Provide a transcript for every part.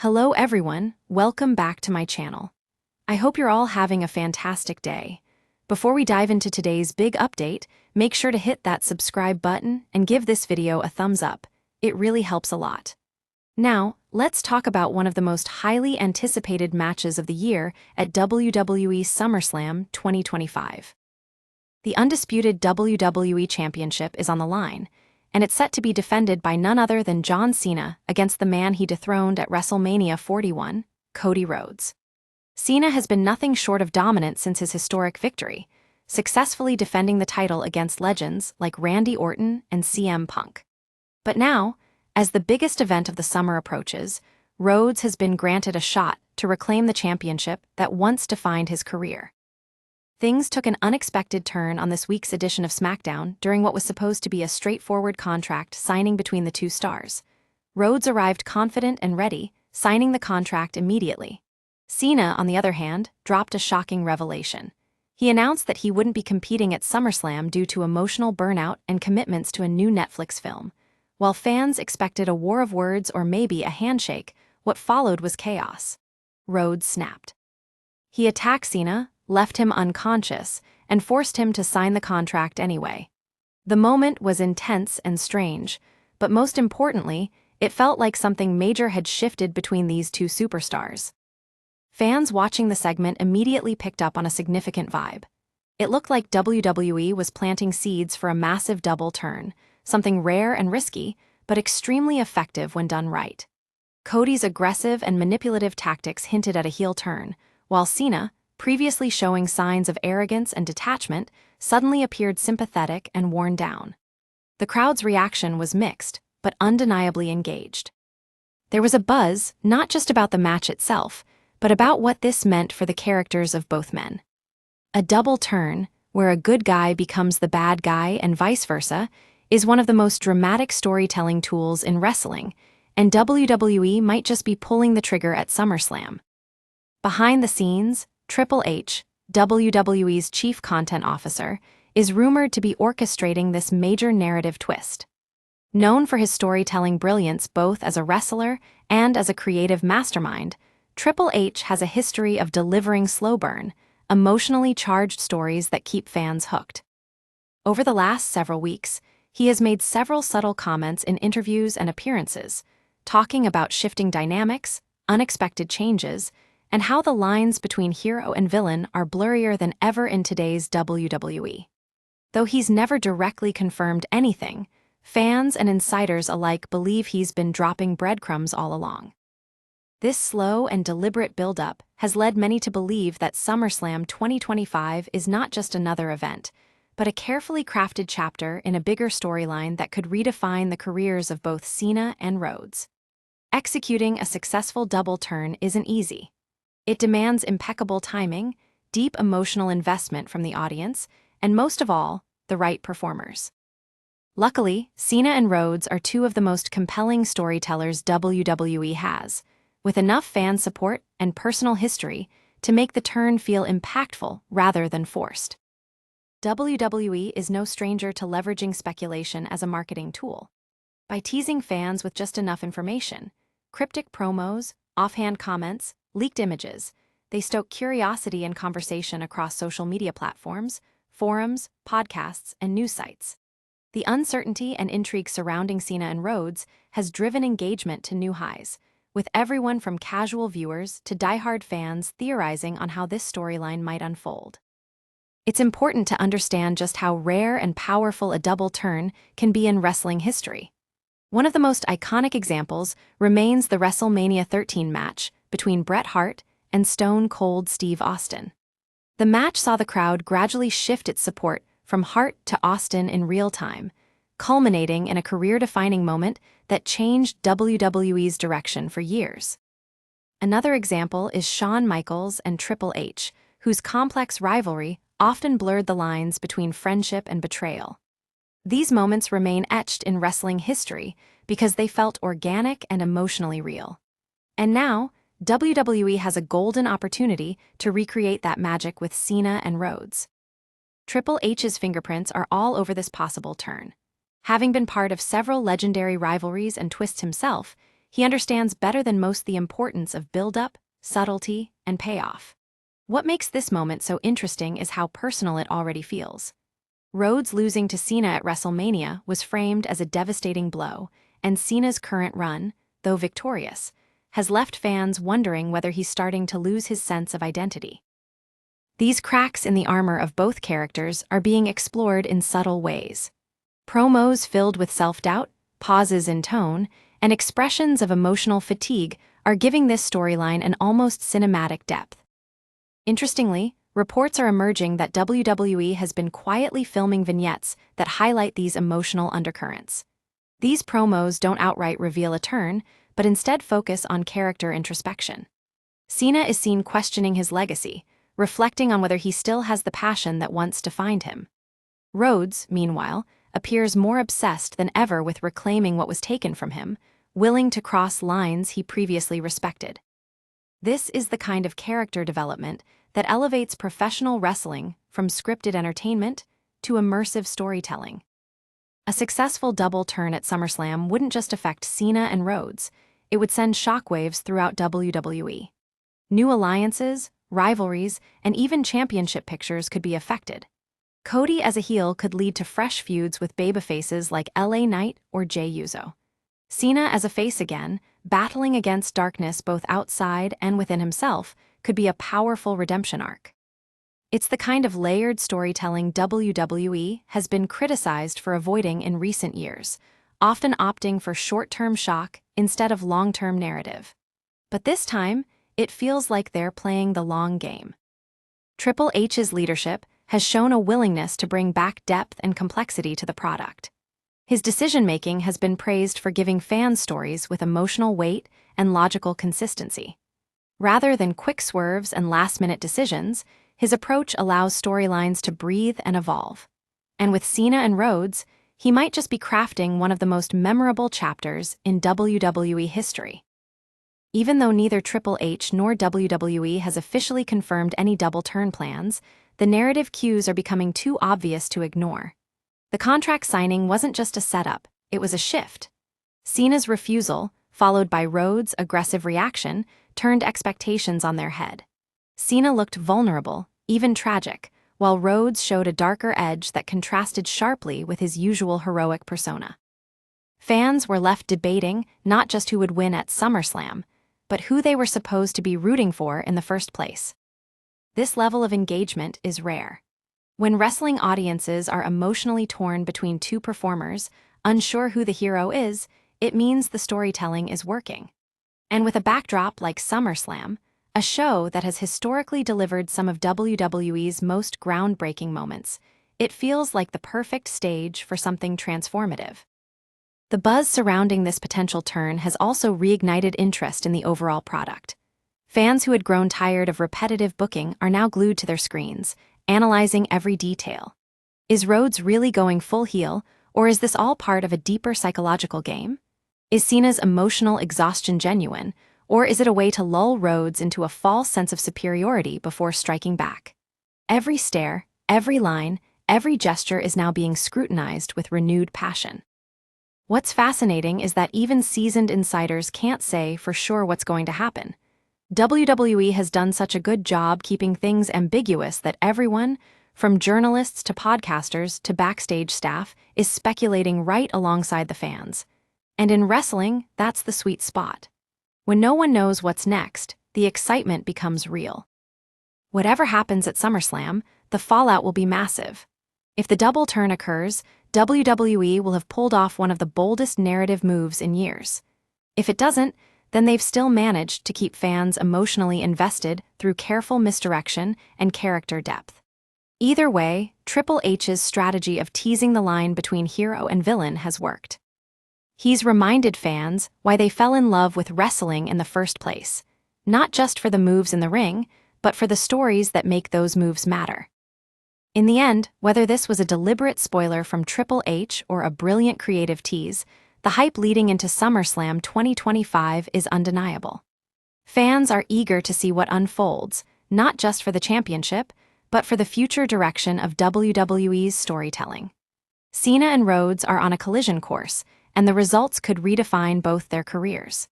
Hello everyone, welcome back to my channel. I hope you're all having a fantastic day. Before we dive into today's big update, make sure to hit that subscribe button and give this video a thumbs up. It really helps a lot. Now, let's talk about one of the most highly anticipated matches of the year at WWE SummerSlam 2025. The undisputed WWE Championship is on the line, and it's set to be defended by none other than John Cena against the man he dethroned at WrestleMania 41, Cody Rhodes. Cena has been nothing short of dominant since his historic victory, successfully defending the title against legends like Randy Orton and CM Punk. But now, as the biggest event of the summer approaches, Rhodes has been granted a shot to reclaim the championship that once defined his career. Things took an unexpected turn on this week's edition of SmackDown during what was supposed to be a straightforward contract signing between the two stars. Rhodes arrived confident and ready, signing the contract immediately. Cena, on the other hand, dropped a shocking revelation. He announced that he wouldn't be competing at SummerSlam due to emotional burnout and commitments to a new Netflix film. While fans expected a war of words or maybe a handshake, what followed was chaos. Rhodes snapped. He attacked Cena, left him unconscious, and forced him to sign the contract anyway. The moment was intense and strange, but most importantly, it felt like something major had shifted between these two superstars. Fans watching the segment immediately picked up on a significant vibe. It looked like WWE was planting seeds for a massive double turn, something rare and risky, but extremely effective when done right. Cody's aggressive and manipulative tactics hinted at a heel turn, while Cena, previously showing signs of arrogance and detachment, suddenly appeared sympathetic and worn down. The crowd's reaction was mixed, but undeniably engaged. There was a buzz, not just about the match itself, but about what this meant for the characters of both men. A double turn, where a good guy becomes the bad guy and vice versa, is one of the most dramatic storytelling tools in wrestling, and WWE might just be pulling the trigger at SummerSlam. Behind the scenes, Triple H, WWE's chief content officer, is rumored to be orchestrating this major narrative twist. Known for his storytelling brilliance both as a wrestler and as a creative mastermind, Triple H has a history of delivering slow burn, emotionally charged stories that keep fans hooked. Over the last several weeks, he has made several subtle comments in interviews and appearances, talking about shifting dynamics, unexpected changes, and how the lines between hero and villain are blurrier than ever in today's WWE. Though he's never directly confirmed anything, fans and insiders alike believe he's been dropping breadcrumbs all along. This slow and deliberate build-up has led many to believe that SummerSlam 2025 is not just another event, but a carefully crafted chapter in a bigger storyline that could redefine the careers of both Cena and Rhodes. Executing a successful double turn isn't easy. It demands impeccable timing, deep emotional investment from the audience, and most of all, the right performers. Luckily, Cena and Rhodes are two of the most compelling storytellers WWE has, with enough fan support and personal history to make the turn feel impactful rather than forced. WWE is no stranger to leveraging speculation as a marketing tool. By teasing fans with just enough information, cryptic promos, offhand comments, leaked images, they stoke curiosity and conversation across social media platforms, forums, podcasts, and news sites. The uncertainty and intrigue surrounding Cena and Rhodes has driven engagement to new highs, with everyone from casual viewers to diehard fans theorizing on how this storyline might unfold. It's important to understand just how rare and powerful a double turn can be in wrestling history. One of the most iconic examples remains the WrestleMania 13 match between Bret Hart and Stone Cold Steve Austin. The match saw the crowd gradually shift its support from Hart to Austin in real time, culminating in a career-defining moment that changed WWE's direction for years. Another example is Shawn Michaels and Triple H, whose complex rivalry often blurred the lines between friendship and betrayal. These moments remain etched in wrestling history because they felt organic and emotionally real. And now, WWE has a golden opportunity to recreate that magic with Cena and Rhodes. Triple H's fingerprints are all over this possible turn. Having been part of several legendary rivalries and twists himself, He understands better than most the importance of build-up, subtlety, and payoff. What makes this moment so interesting is how personal it already feels. Rhodes losing to Cena at WrestleMania was framed as a devastating blow, and Cena's current run, though victorious, has left fans wondering whether he's starting to lose his sense of identity. These cracks in the armor of both characters are being explored in subtle ways. Promos filled with self-doubt, pauses in tone, and expressions of emotional fatigue are giving this storyline an almost cinematic depth. Interestingly, reports are emerging that WWE has been quietly filming vignettes that highlight these emotional undercurrents. These promos don't outright reveal a turn, but instead focus on character introspection. Cena is seen questioning his legacy, reflecting on whether he still has the passion that once defined him. Rhodes, meanwhile, appears more obsessed than ever with reclaiming what was taken from him, willing to cross lines he previously respected. This is the kind of character development that elevates professional wrestling from scripted entertainment to immersive storytelling. A successful double turn at SummerSlam wouldn't just affect Cena and Rhodes, it would send shockwaves throughout WWE. New alliances, rivalries, and even championship pictures could be affected. Cody as a heel could lead to fresh feuds with babyfaces like LA Knight or Jey Uso. Cena as a face again, battling against darkness both outside and within himself, could be a powerful redemption arc. It's the kind of layered storytelling WWE has been criticized for avoiding in recent years, often opting for short-term shock instead of long-term narrative. But this time, it feels like they're playing the long game. Triple H's leadership has shown a willingness to bring back depth and complexity to the product. His decision-making has been praised for giving fans stories with emotional weight and logical consistency. Rather than quick swerves and last-minute decisions, his approach allows storylines to breathe and evolve. And with Cena and Rhodes, he might just be crafting one of the most memorable chapters in WWE history. Even though neither Triple H nor WWE has officially confirmed any double turn plans, the narrative cues are becoming too obvious to ignore. The contract signing wasn't just a setup, it was a shift. Cena's refusal, followed by Rhodes' aggressive reaction, turned expectations on their head. Cena looked vulnerable, even tragic, while Rhodes showed a darker edge that contrasted sharply with his usual heroic persona. Fans were left debating not just who would win at SummerSlam, but who they were supposed to be rooting for in the first place. This level of engagement is rare. When wrestling audiences are emotionally torn between two performers, unsure who the hero is, it means the storytelling is working. And with a backdrop like SummerSlam, a show that has historically delivered some of WWE's most groundbreaking moments, it feels like the perfect stage for something transformative. The buzz surrounding this potential turn has also reignited interest in the overall product. Fans who had grown tired of repetitive booking are now glued to their screens, analyzing every detail. Is Rhodes really going full heel, or is this all part of a deeper psychological game? Is Cena's emotional exhaustion genuine, or is it a way to lull Rhodes into a false sense of superiority before striking back? Every stare, every line, every gesture is now being scrutinized with renewed passion. What's fascinating is that even seasoned insiders can't say for sure what's going to happen. WWE has done such a good job keeping things ambiguous that everyone, from journalists to podcasters to backstage staff, is speculating right alongside the fans. And in wrestling, that's the sweet spot. When no one knows what's next, the excitement becomes real. Whatever happens at SummerSlam, the fallout will be massive. If the double turn occurs, WWE will have pulled off one of the boldest narrative moves in years. If it doesn't, then they've still managed to keep fans emotionally invested through careful misdirection and character depth. Either way, Triple H's strategy of teasing the line between hero and villain has worked. He's reminded fans why they fell in love with wrestling in the first place, not just for the moves in the ring, but for the stories that make those moves matter. In the end, whether this was a deliberate spoiler from Triple H or a brilliant creative tease, the hype leading into SummerSlam 2025 is undeniable. Fans are eager to see what unfolds, not just for the championship, but for the future direction of WWE's storytelling. Cena and Rhodes are on a collision course, and the results could redefine both their careers.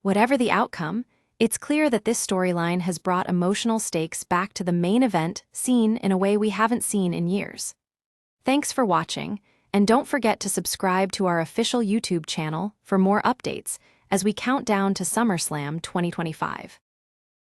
Whatever the outcome, it's clear that this storyline has brought emotional stakes back to the main event scene in a way we haven't seen in years. Thanks for watching, and don't forget to subscribe to our official YouTube channel for more updates as we count down to SummerSlam 2025.